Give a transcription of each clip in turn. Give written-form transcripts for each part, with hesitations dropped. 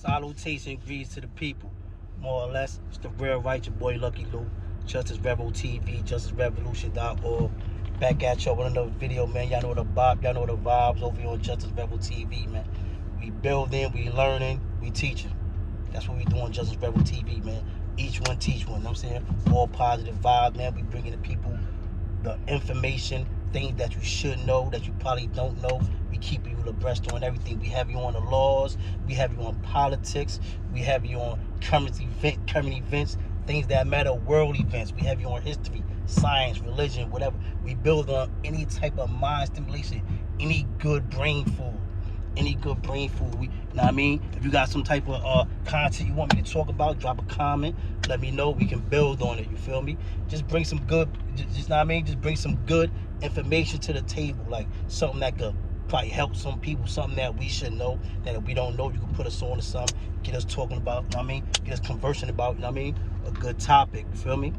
Salutation greetings to the people. More or less, it's the real right, your boy Lucky Lou. Justice Revo TV, justicerevolution.org. Back at y'all with another video, man. Y'all know the vibes over here on Justice Revo TV, man. We building, we learning, we teaching. That's what we do on Justice Revo TV, man. Each one teach one, you know what I'm saying? All positive vibes, man. We bringing the people the information, things that you should know, that you probably don't know. We keep you abreast on everything. We have you on the laws. We have you on politics. We have you on current events, things that matter, world events. We have you on history, science, religion, whatever. We build on any type of mind stimulation, any good brain food. We, you know what I mean? If you got some type of content you want me to talk about, drop a comment. Let me know. We can build on it. You feel me? Just bring some good, just know what I mean? Just bring some good information to the table, like something that could probably help some people, something that we should know, that if we don't know, you can put us on to something, get us talking about, you know what I mean? Get us conversing about, you know what I mean? A good topic, you feel me?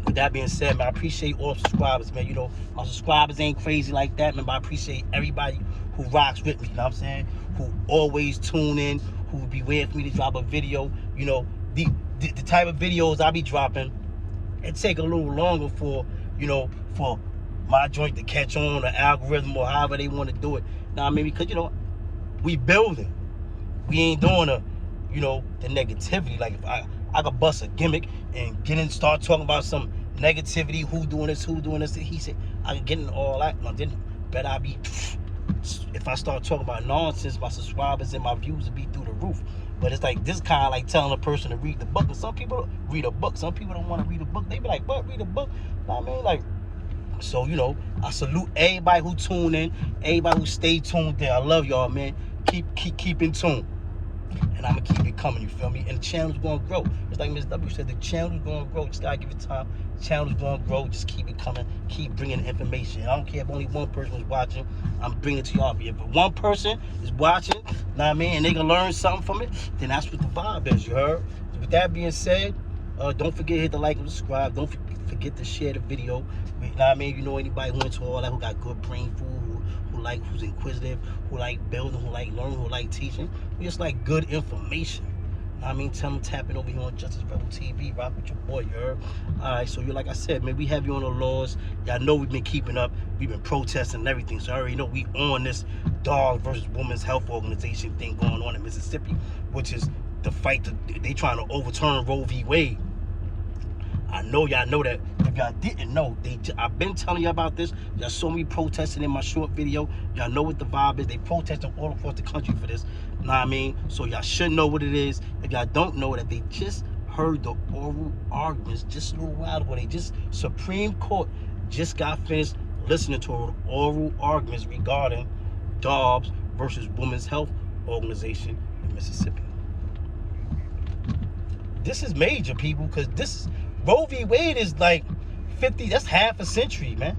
With that being said, man, I appreciate all subscribers, man. You know, my subscribers ain't crazy like that, man, but I appreciate everybody who rocks with me, you know what I'm saying? Who always tune in, who be waiting for me to drop a video. You know, the type of videos I be dropping, it take a little longer for, you know, for my joint to catch on, the algorithm, or however they want to do it. Now, I mean, because, you know, we building. We ain't doing you know, the negativity. Like, if I could bust a gimmick and start talking about some negativity, who doing this, he said, I could get into all that. No, then better I be, if I start talking about nonsense, my subscribers and my views will be through the roof. But it's like, this kind of like telling a person to read the book. And some people read a book. Some people don't want to read a book. They be like, what, read a book? You know what I mean? Like, so, you know, I salute everybody who tune in, everybody who stay tuned there. I love y'all, man. Keep in tune. And I'm going to keep it coming, you feel me? And the channel's going to grow. It's like Ms. W said, the channel's going to grow. Just got to give it time. The channel's going to grow. Just keep it coming. Keep bringing information. I don't care if only one person was watching. I'm bringing it to y'all. If one person is watching, know what I mean, and they can learn something from it, then that's what the vibe is, you heard? So with that being said, don't forget to hit the like and subscribe. Don't forget to share the video. You know what I mean? You know anybody who into all that, who got good brain food, who's inquisitive, who like building, who like learning, who like teaching, who just like good information. You know what I mean? Tell them tapping over here on Justice Rebel TV. Rock with your boy, you heard? Alright, so you like I said, man, we have you on the laws. Y'all know we've been keeping up. We've been protesting and everything. So I already know we on this dog versus women's health organization thing going on in Mississippi, which is the fight they trying to overturn Roe v. Wade. I know y'all know that. If y'all didn't know, I've been telling you about this. Y'all saw me protesting in my short video. Y'all know what the vibe is. They protesting all across the country for this. You know what I mean? So y'all should know what it is. If y'all don't know that, they just heard the oral arguments just a little while ago. Supreme Court just got finished listening to oral arguments regarding Dobbs versus Women's Health Organization in Mississippi. This is major, people, because this is Roe v. Wade is like 50, that's half a century, man.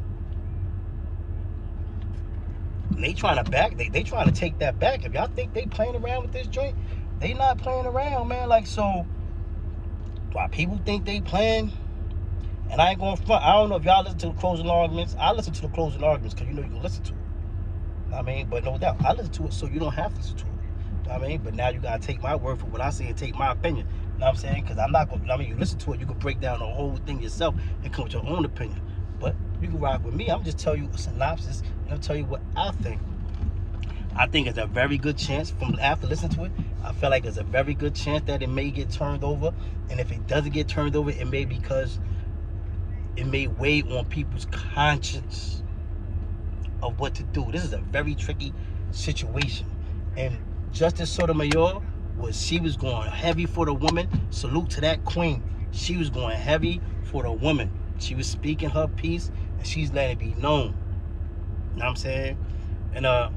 And they trying to they trying to take that back. If y'all think they playing around with this joint, they not playing around, man. Like, so why people think they playing? And I ain't going front. I don't know if y'all listen to the closing arguments. I listen to the closing arguments because you know you can listen to it. You know what I mean? But no doubt, I listen to it so you don't have to listen to it. You know what I mean? But now you gotta take my word for what I say and take my opinion. You know what I'm saying? Because I'm not going to, I mean, you listen to it, you can break down the whole thing yourself and come with your own opinion. But you can rock with me. I'm just tell you a synopsis, and I'll tell you what I think. I think it's a very good chance, from after listening to it, I feel like there's a very good chance that it may get turned over. And if it doesn't get turned over, it may because it may weigh on people's conscience of what to do. This is a very tricky situation. And Justice Sotomayor, she was going heavy for the woman. Salute to that queen. She was going heavy for the woman. She was speaking her piece, and she's letting it be known. You know what I'm saying? And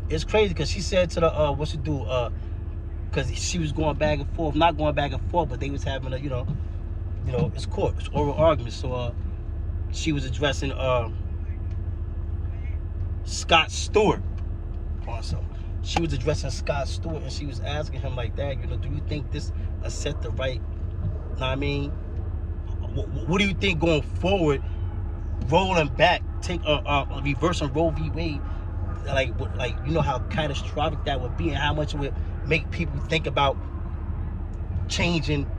it's crazy because she said to the because she was going back and forth, not going back and forth, but they was having a, you know, it's court, it's oral arguments. So she was addressing Scott Stewart. Also, she was addressing Scott Stewart, and she was asking him like that, you know, do you think this set the right, you know what I mean? What do you think going forward, rolling back, reversing Roe v. Wade? like you know how catastrophic that would be, and how much it would make people think about changing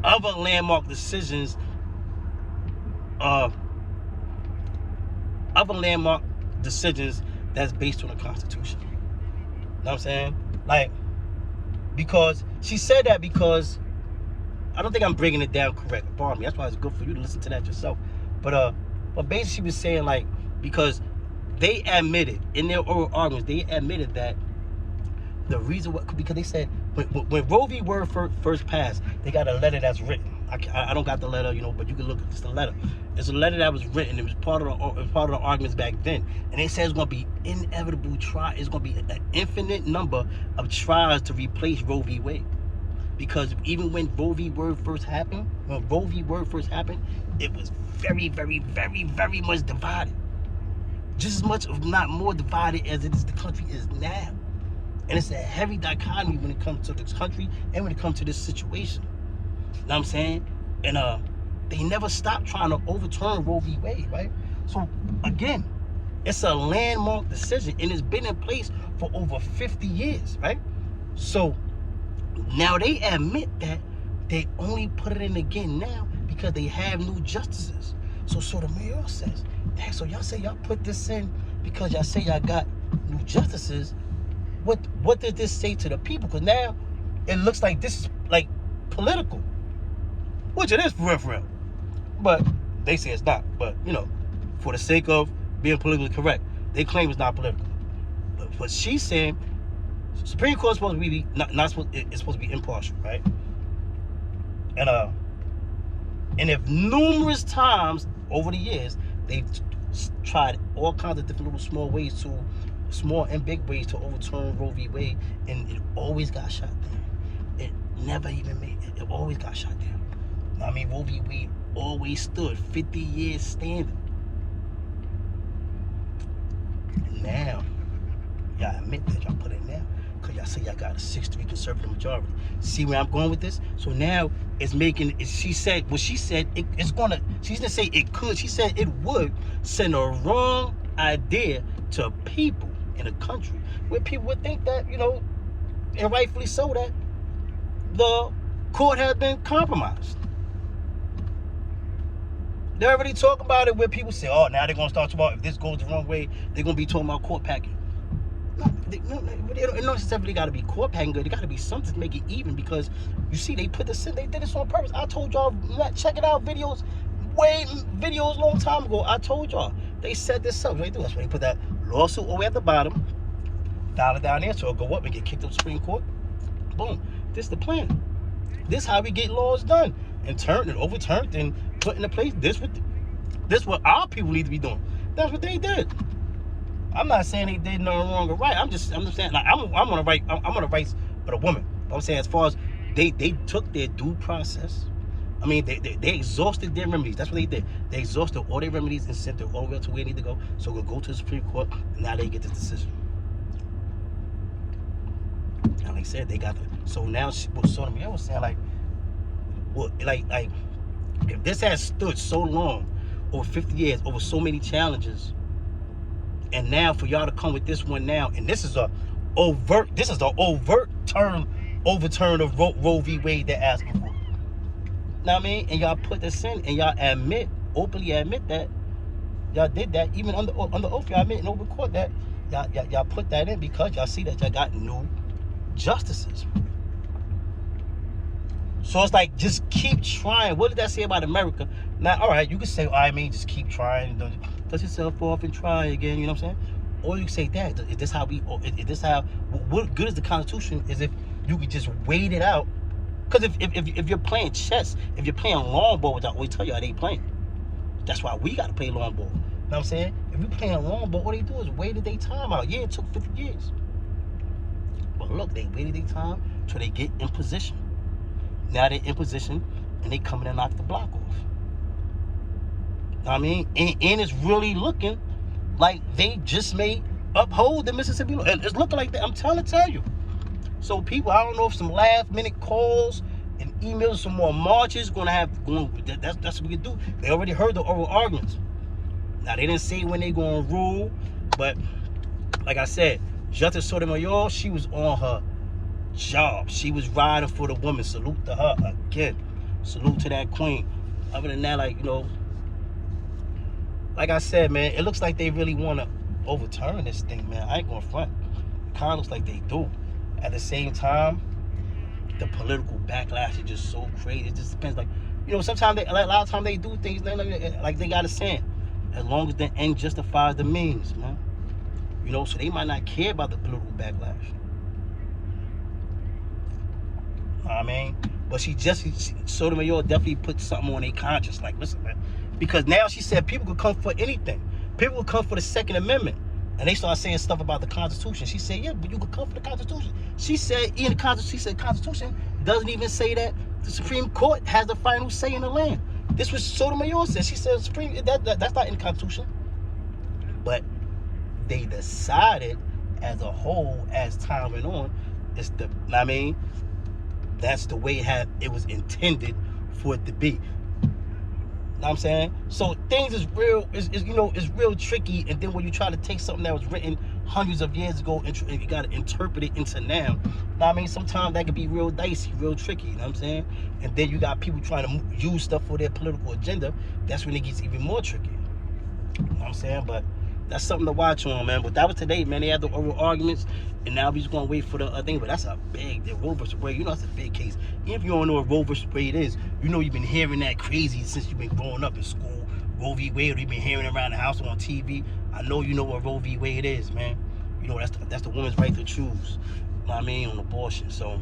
other landmark decisions, other landmark decisions that's based on the Constitution. You know what I'm saying? Like, because she said that, because I don't think I'm breaking it down correct. Pardon me. That's why it's good for you to listen to that yourself. But basically she was saying, like, because they admitted in their oral arguments, they admitted that the reason why, because they said when Roe v. Wade first passed, they got a letter that's written. I don't got the letter, you know, but you can look at this. The letter. It's a letter that was written. It was part of the arguments back then, and they said it's going to be inevitable trial. It's going to be an infinite number of trials to replace Roe v. Wade, because even when Roe v. Wade first happened, it was very, very, very, very much divided. Just as much, if not more, divided as it is the country is now. And it's a heavy dichotomy when it comes to this country and when it comes to this situation. You know what I'm saying? And they never stopped trying to overturn Roe v. Wade, right? So again, it's a landmark decision, and it's been in place for over 50 years, right? So now they admit that they only put it in again now because they have new justices. So the mayor says, dang, so y'all say y'all put this in because y'all say y'all got new justices. What did this say to the people? Because now it looks like this is like political, which it is for real. But they say it's not. But you know, for the sake of being politically correct, they claim it's not political. But what she's saying, Supreme Court is supposed to be it's supposed to be impartial, right? And if numerous times over the years they've tried all kinds of different little small and big ways to overturn Roe v. Wade, and it always got shot down. It never even made it. It always got shot down. I mean, Roe v. Wade always stood 50 years standing. And now, y'all admit that y'all put it now, because y'all say y'all got a 6-3 conservative majority. See where I'm going with this? So now it's making, she said it's gonna, she didn't say it could, she said it would send a wrong idea to people in a country where people would think that, you know, and rightfully so, that the court has been compromised. They're already talking about it where people say, oh, now they're going to start talking about, if this goes the wrong way, they're going to be talking about court packing. It don't necessarily got to be court packing good. It got to be something to make it even, because you see, they put this in, they did this on purpose. I told y'all, check it out, videos a long time ago. I told y'all, they set this up. They do. That's why they put that lawsuit all the way at the bottom, dial it down there, so it'll go up and get kicked up Supreme Court. Boom. This is the plan. This is how we get laws done and turned and overturned and put into place. This what our people need to be doing. That's what they did. I'm not saying they did nothing wrong or right. I'm just saying, like, I'm on the rights of the woman. But I'm saying, as far as they took their due process. I mean, they exhausted their remedies. That's what they did. They exhausted all their remedies and sent it all the way to where they need to go. So we'll go to the Supreme Court, and now they get this decision. And like I said, they got the. So now, what Sotomayor was saying, like, well, like if this has stood so long, over 50 years, over so many challenges, and now for y'all to come with this one now, and this is the overt overturn of Roe v. Wade they're asking for. Know what I mean? And y'all put this in, and y'all openly admit that y'all did that, even under oath. Y'all admit in open court that y'all put that in because y'all see that y'all got new justices. So it's like, just keep trying. What did that say about America? Now, all right, you can say, I mean, just keep trying. Dust yourself off and try again. You know what I'm saying? Or you can say, that is this how what good is the Constitution is if you could just wait it out. Because if you're playing chess, if you're playing long ball, which I always tell you, they ain't playing. That's why we got to play long ball. You know what I'm saying? If you're playing long ball, all they do is wait their time out. Yeah, it took 50 years. But look, they waited their time till they get in position. Now they're in position, and they come in and knock the block off. You know what I mean? And it's really looking like they just may uphold the Mississippi law. It's looking like that. I'm trying to tell you. So people, I don't know if some last minute calls and emails, some more marches that's what we can do. They already heard the oral arguments. Now they didn't say when they gonna rule, but like I said, Justice Sotomayor, she was on her job. She was riding for the woman. Salute to her again. Salute to that queen. Other than that, like, you know, like I said, man, it looks like they really want to overturn this thing, man. I ain't gonna front. It kind of looks like they do. At the same time, the political backlash is just so crazy. It just depends. Like, you know, sometimes a lot of times they do things like they got a saying, as long as the end justifies the means, man. You know, so they might not care about the political backlash. I mean, but Sotomayor definitely put something on their conscience. Like, listen, man, because now she said people could come for anything. People could come for the Second Amendment. And they start saying stuff about the Constitution. She said, yeah, but you could come for the Constitution. She said, in the Constitution, Constitution doesn't even say that the Supreme Court has the final say in the land. This was Sotomayor said. She said, that's not in the Constitution. But they decided as a whole, as time went on, that's the way it was intended for it to be. Know what I'm saying? So things is real, is real tricky. And then when you try to take something that was written hundreds of years ago and you got to interpret it into now, know what I mean? Sometimes that can be real dicey, real tricky, you know what I'm saying? And then you got people trying to use stuff for their political agenda. That's when it gets even more tricky. You know what I'm saying? But that's something to watch on, man. But that was today, man. They had the oral arguments, and now we're just going to wait for the thing. But that's a big, the Roe versus Wade, you know, that's a big case. Even if you don't know what Roe versus Wade is, you know you've been hearing that crazy since you've been growing up in school. Roe v. Wade, you've been hearing it around the house on TV. I know you know what Roe v. Wade is, man. You know, that's the woman's right to choose, you know what I mean, on abortion. So,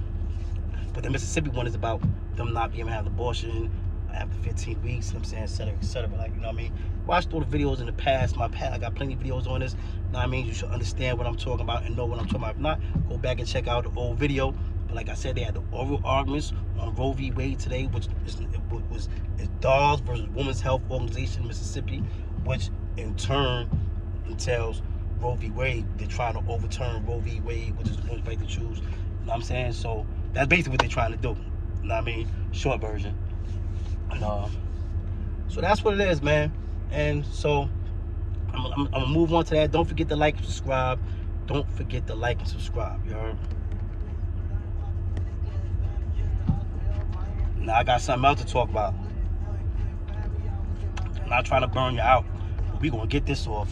but the Mississippi one is about them not being able to have abortion after 15 weeks, you know what I'm saying, et cetera, et cetera. Like, you know what I mean? Watched all the videos in the past. I got plenty of videos on this. You know what I mean? You should understand what I'm talking about and know what I'm talking about. If not, go back and check out the old video. But like I said, they had the oral arguments on Roe v. Wade today, which is Dogs versus Women's Health Organization in Mississippi, which in turn entails Roe v. Wade. They're trying to overturn Roe v. Wade, which is the women's right to choose. You know what I'm saying? So that's basically what they're trying to do. You know what I mean? Short version. And, so that's what it is, man. And so I'm gonna move on to that. Don't forget to like and subscribe. Don't forget to like and subscribe. You heard? Now I got something else to talk about. I'm not trying to burn you out, but we gonna get this off.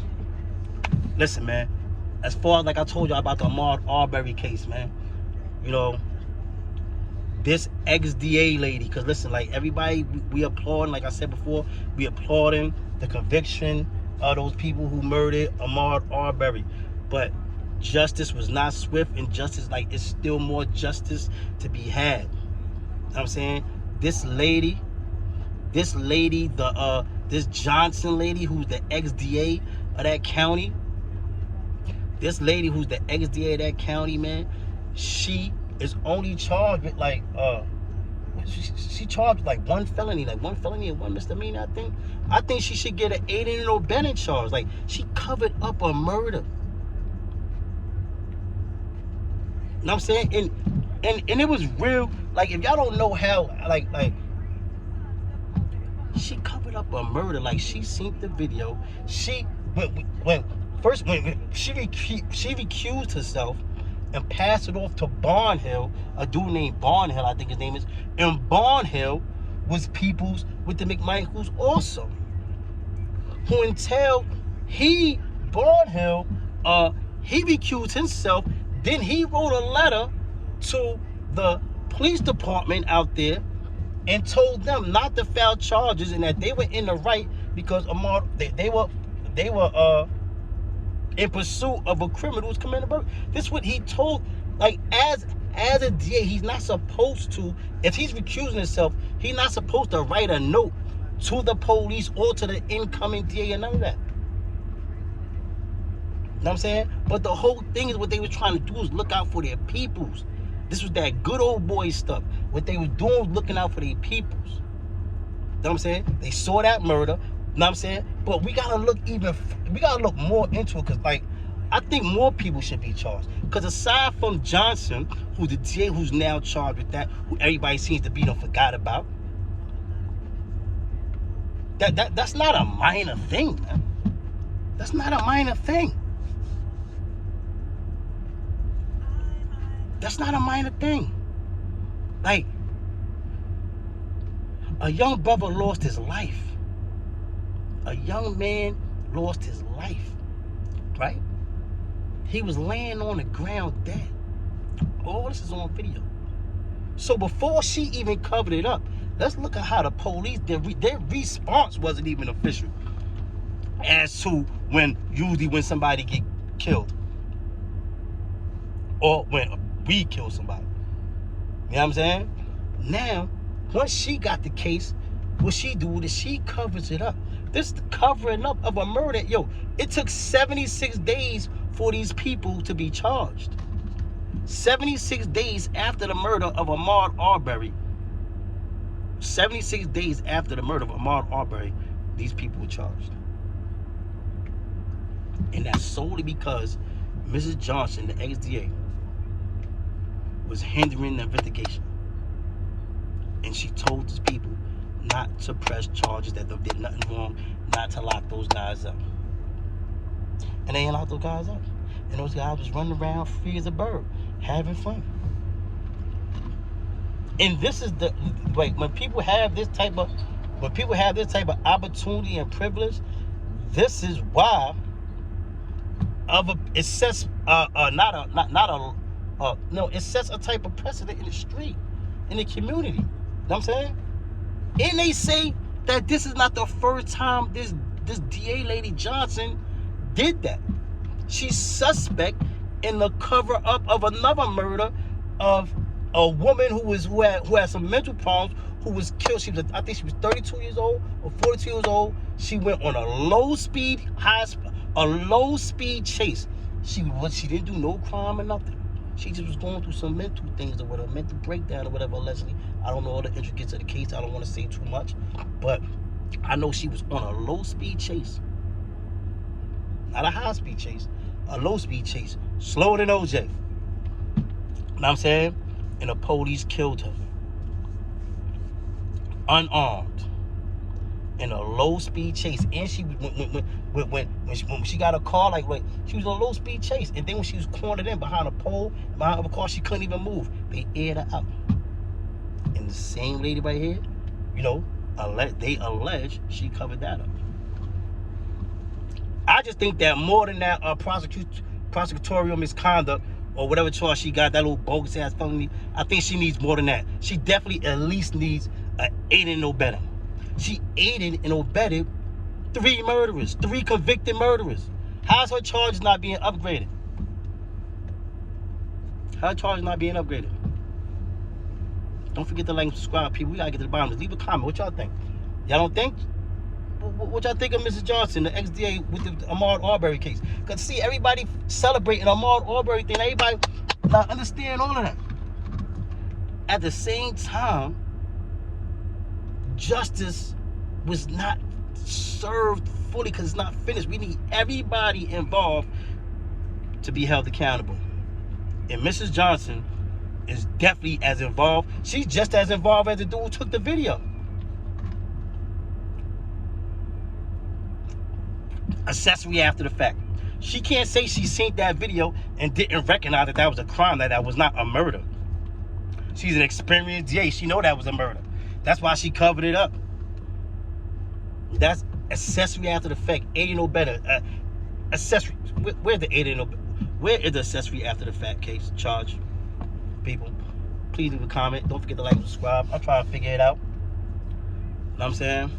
Listen, man. As far as like I told you about the Amaud Arbery case, man. You know, this ex-DA lady, because listen, like everybody, we applauding, like I said before, we applauding the conviction of those people who murdered Amaud Arbery. But justice was not swift, and justice, like, it's still more justice to be had. You know what I'm saying? This Johnson lady who's the ex-DA of that county, man, she is only charged with like she charged with like one felony and one misdemeanor. I think she should get an aiding and abetting charge. Like, she covered up a murder. You know what I'm saying? And it was real. Like, if y'all don't know how, like she covered up a murder. Like, she seen the video. She when she recused herself and passed it off to Barnhill, a dude named Barnhill, I think his name is. And Barnhill was peoples with the McMichaels also. Who until Barnhill, he recused himself, then he wrote a letter to the police department out there and told them not to file charges and that they were in the right because they were in pursuit of a criminal who was committing a murder. This is what he told, like, as a DA, he's not supposed to, if he's recusing himself, he's not supposed to write a note to the police or to the incoming DA and none of that. You know what I'm saying? But the whole thing is what they were trying to do is look out for their peoples. This was that good old boy stuff. What they were doing was looking out for their peoples. You know what I'm saying? They saw that murder. You know what I'm saying? But we gotta look more into it, because, like, I think more people should be charged. Because aside from Johnson, who's the DA who's now charged with that, who everybody seems to be forgot about, that's not a minor thing, man. That's not a minor thing. That's not a minor thing. Like, a young brother lost his life. A young man lost his life, right? He was laying on the ground dead. All this is on video. So before she even covered it up, let's look at how the police, their response wasn't even official as to usually when somebody get killed or when we kill somebody. You know what I'm saying? Now, once she got the case, what she do is she covers it up. This covering up of a murder, it took 76 days for these people to be charged. 76 days after the murder of Amaud Arbery. 76 days after the murder of Amaud Arbery, these people were charged. And that's solely because Mrs. Johnson, the ex-DA, was hindering the investigation. And she told these people not to press charges, that they did nothing wrong, not to lock those guys up. And they ain't locked those guys up. And those guys was running around free as a bird, having fun. And this is when people have this type of opportunity and privilege, this is why it sets it sets a type of precedent in the street, in the community. You know what I'm saying? And they say that this is not the first time this DA Lady Johnson did that. She's suspect in the cover-up of another murder of a woman who had some mental problems, who was killed. I think she was 32 years old or 42 years old. She went on a low-speed chase. She didn't do no crime or nothing. She just was going through some mental things or whatever, mental breakdown or whatever, allegedly. I don't know all the intricacies of the case. I don't want to say too much. But I know she was on a low-speed chase. Not a high-speed chase. A low-speed chase. Slower than OJ. You know what I'm saying? And the police killed her. Unarmed. In a low-speed chase. And she, when she got a car, she was in a low-speed chase. And then when she was cornered in behind a pole, behind a car, she couldn't even move. They aired her out. And the same lady right here, they allege she covered that up. I just think that more than that prosecutorial misconduct or whatever charge she got, that little bogus ass felony, I think she needs more than that. She definitely at least needs an aiding and abetting. She aided and abetted 3 murderers, 3 convicted murderers. How's her charges not being upgraded? Her charges not being upgraded. Don't forget to like and subscribe, people. We gotta get to the bottom. Just leave a comment. What y'all think? Y'all don't think? What y'all think of Mrs. Johnson, the ex-DA with the Amaud Arbery case? Because see, everybody celebrating Amaud Arbery thing. Everybody not understand all of that. At the same time, justice was not served fully because it's not finished. We need everybody involved to be held accountable. And Mrs. Johnson is definitely as involved. She's just as involved as the dude who took the video. Accessory after the fact. She can't say she seen that video and didn't recognize that was a crime, that was not a murder. She's an experienced DA. She know that was a murder. That's why she covered it up. That's accessory after the fact. Aiding no better. Accessory. Where's the aiding no? Where is the accessory after the fact case charge? People, please leave a comment. Don't forget to like and subscribe. I'm trying to figure it out. Know what I'm saying?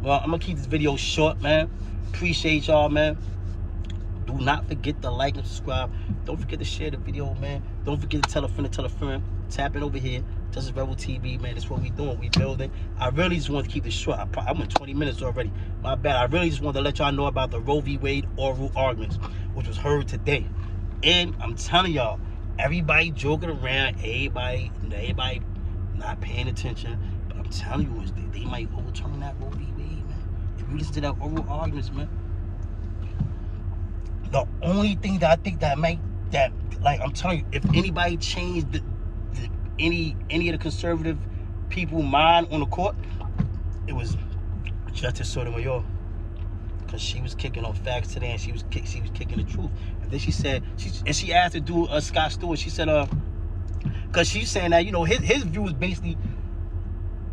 Well, I'm gonna keep this video short, man. Appreciate y'all, man. Do not forget to like and subscribe. Don't forget to share the video, man. Don't forget to tell a friend to tell a friend. Tap in over here. Justice Rebel TV, man. That's what we doing. We building. I really just want to keep this short. I went 20 minutes already. My bad. I really just wanted to let y'all know about the Roe v. Wade oral arguments, which was heard today. And I'm telling y'all, everybody joking around, everybody not paying attention. But I'm telling you, they might overturn that Roe v. Wade, man. If you listen to that oral arguments, man. The only thing that I think I'm telling you, if anybody changed any of the conservative people mind on the court, it was Justice Sotomayor, because she was kicking on facts today, and she was kicking the truth. And then she said, she asked to do Scott Stewart. She said, Because she's saying that, you know, his view is basically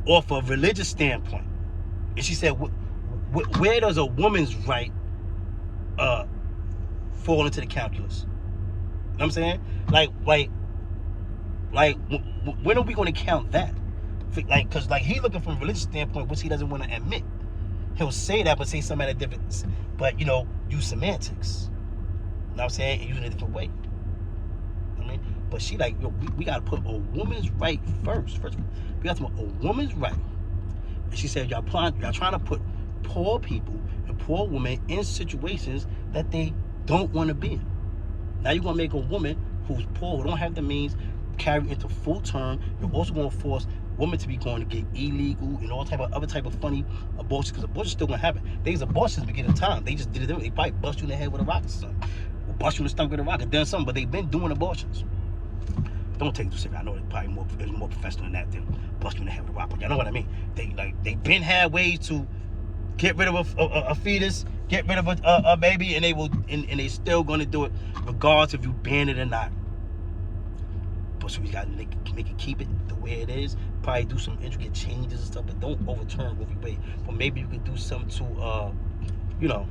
off a religious standpoint. And she said, where does a woman's right fall into the calculus? You know what I'm saying? Like, when are we going to count that? Like, because like he's looking from a religious standpoint, which he doesn't want to admit. He'll say that, but say something at a different, but, you know, use semantics. You know what I'm saying? And use it in a different way. I mean, but she like, yo, we got to put a woman's right first. First, we got to put a woman's right. And she said, y'all trying to put poor people and poor women in situations that they don't want to be in. Now you're going to make a woman who's poor, who don't have the means, carry into full term. You're also going to force women to be going to get illegal and all type of other type of funny abortions, because abortion's still going to happen. These abortions begin in time. They just did it. They probably bust you in the head with a rock or something. Or bust you in the stomach with a rock and done something, but they've been doing abortions. Don't take it too serious. I know it's probably more professional than that than bust you in the head with a rock, but y'all know what I mean. They've been had ways to get rid of a fetus, get rid of a baby, and they still going to do it regardless if you ban it or not. But so we got to make it, keep it the way it is. Probably do some intricate changes and stuff, but don't overturn Roe v. Wade. But maybe you could do something to, you know,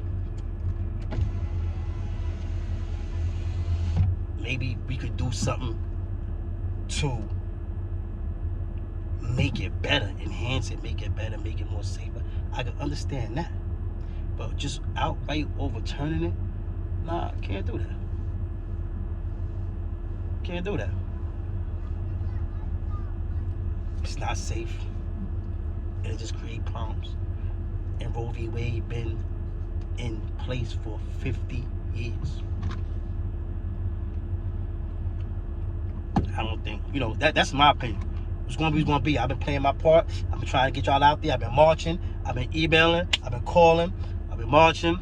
maybe we could do something to make it better, enhance it, make it better, make it more safer. I can understand that. But just outright overturning it, nah, can't do that. Can't do that. It's not safe. It'll just create problems. And Roe v. Wade been in place for 50 years. I don't think, you know, that's my opinion. It's going to be. I've been playing my part. I've been trying to get y'all out there. I've been marching. I've been emailing. I've been calling. I've been marching,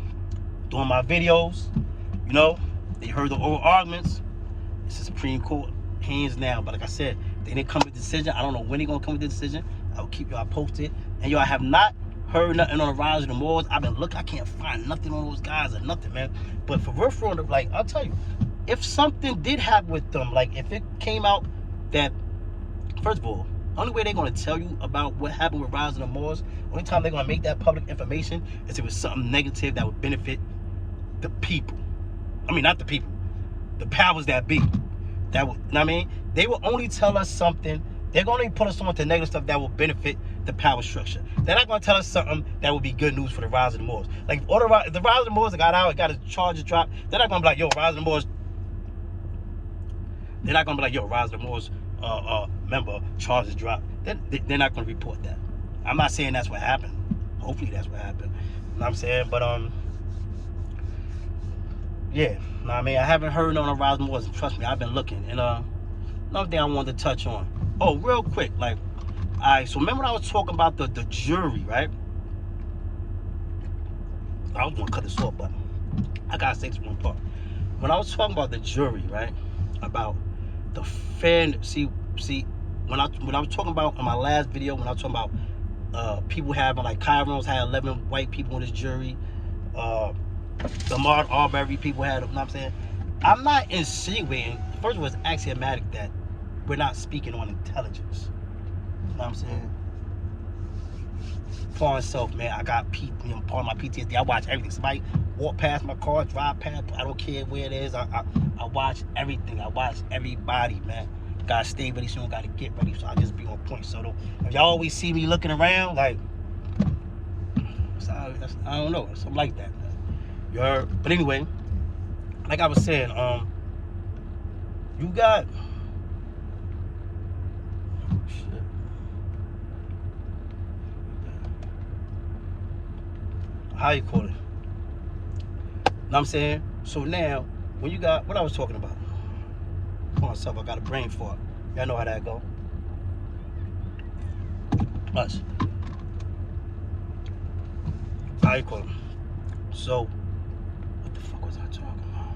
doing my videos. You know, they heard the oral arguments. It's the Supreme Court, hands down. But like I said, they didn't come with a decision. I don't know when they're going to come with the decision. I'll keep y'all posted. And y'all have not heard nothing on the rise of the Moors. I've been looking. I can't find nothing on those guys or nothing, man. But for real, like, I'll tell you, if something did happen with them, like if it came out that, first of all, only way they're going to tell you about what happened with Rise of the Moors, only time they're going to make that public information is if it was something negative that would benefit the people. I mean, not the people, the powers that be. That would, you know what I mean? They will only tell us something. They're going to put us on to negative stuff that will benefit the power structure. They're not going to tell us something that will be good news for the Rise of the Moors. Like, if the Rise of the Moors got out, got his charges dropped, they're not going to be like, yo, Rise of the Moors. They're not going to be like, yo, Rise of the Moors member, charges dropped. They're not going to report that. I'm not saying that's what happened. Hopefully that's what happened. You know what I'm saying? But, yeah. You know what I mean? I haven't heard on the Rise of the Moors. Trust me, I've been looking. And another thing I wanted to touch on. Oh, real quick. Like, all right, so remember when I was talking about the jury, right? I was going to cut this off, but I got to say this one part. When I was talking about the jury, right? About the fairness, see, when I was talking about in my last video, when I was talking about people having, like, Kyron's had 11 white people in his jury, Amaud Arbery people had, you know what I'm saying? I'm not insinuating, first of all, it's axiomatic that we're not speaking on intelligence. You know what I'm saying? For myself, man, I got part of my PTSD. I watch everything. Somebody walk past my car, drive past, I don't care where it is. I watch everything. I watch everybody, man. Gotta stay ready soon, gotta get ready, so I just be on point. So if y'all always see me looking around, like, I don't know, something like that, man. You heard? But anyway, like I was saying, you got, shit. How you call it? Know what I'm saying? So now, when you got, what I was talking about, for myself, I got a brain fart. Y'all know how that go. Us. How you call it? So, what the fuck was I talking about?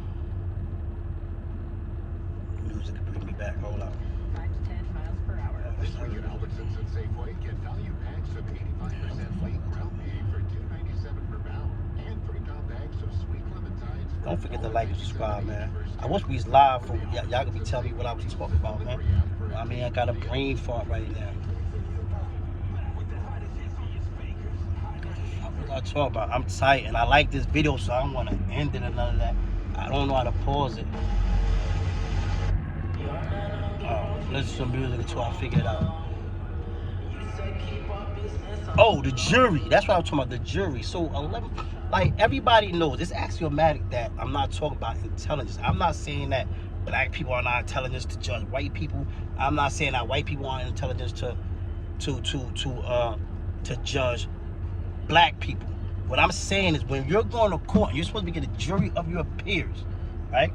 Music can bring me back. Hold on. 5 to 10 miles per hour. This week at Albertsons and Safeway, get value packs of 85% lean ground beef for $2.97 per pound, and 3-pound bags of sweet clementines. Don't forget to like and subscribe, man. I wish we was live for y'all could be telling me what I was talking about, man. I mean, I got a brain fart right now. What was I talking about? I'm tight and I like this video, so I don't want to end it or none of that. I don't know how to pause it. Listen to some music until I figure it out. Oh, the jury. That's what I'm talking about, the jury. So 11, like everybody knows, it's axiomatic that I'm not talking about intelligence. I'm not saying that black people are not intelligent to judge white people. I'm not saying that white people aren't intelligent to judge black people. What I'm saying is when you're going to court, you're supposed to be getting a jury of your peers, right?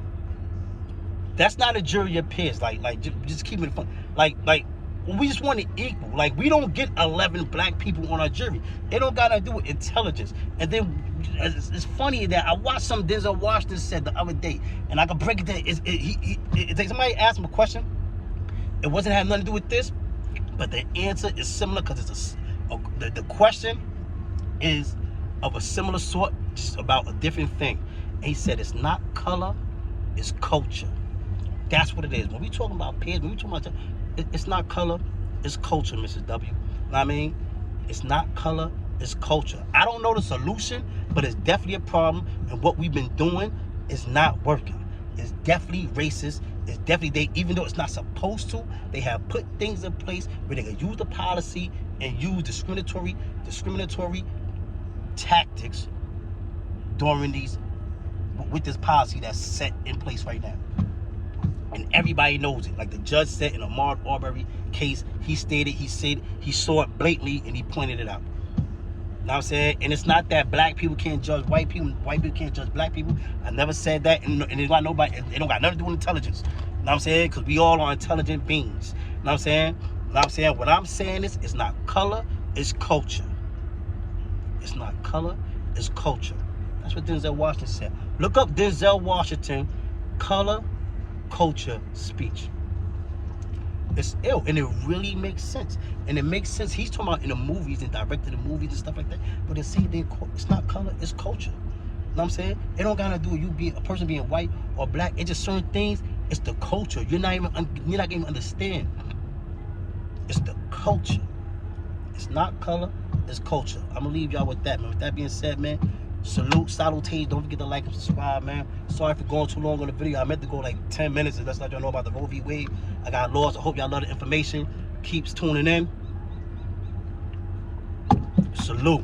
That's not a jury of your peers. Like just keep it fun. Like we just want it equal. Like we don't get 11 black people on our jury. It don't got to do with intelligence. And then it's funny that I watched some Denzel Washington said the other day, and I can break it down. Somebody asked him a question. It wasn't have nothing to do with this, but the answer is similar because the question is of a similar sort, just about a different thing. And he said it's not color, it's culture. That's what it is. When we talking about peers, when we talking about, it's not color, it's culture, Mrs. W. You know what I mean? It's not color, it's culture. I don't know the solution, but it's definitely a problem, and what we've been doing is not working. It's definitely racist. It's definitely, even though it's not supposed to, they have put things in place where they can use the policy and use discriminatory tactics with this policy that's set in place right now. And everybody knows it. Like the judge said in the Amaud Arbery case, he saw it blatantly and he pointed it out. You know what I'm saying? And it's not that black people can't judge white people, white people can't judge black people. I never said that, and it's not nobody. It don't got nothing to do with intelligence. You know what I'm saying? Because we all are intelligent beings. You know what I'm saying? You know what I'm saying? What I'm saying is, it's not color, it's culture. It's not color, it's culture. That's what Denzel Washington said. Look up Denzel Washington, color, culture, speech. It's ill, and it really makes sense. And it makes sense. He's talking about in the movies and directed the movies and stuff like that. But it's not color, it's culture. You know what I'm saying? It don't gotta do with you being a person being white or black. It's just certain things. It's the culture. You're not even understand. It's the culture. It's not color, it's culture. I'm gonna leave y'all with that, man. With that being said, man, salutation. Don't forget to like and subscribe, man. Sorry for going too long on the video. I meant to go like 10 minutes, and let's let y'all know about the Roe v. Wade. I got laws. I hope y'all love the information. Keeps tuning in. Salute.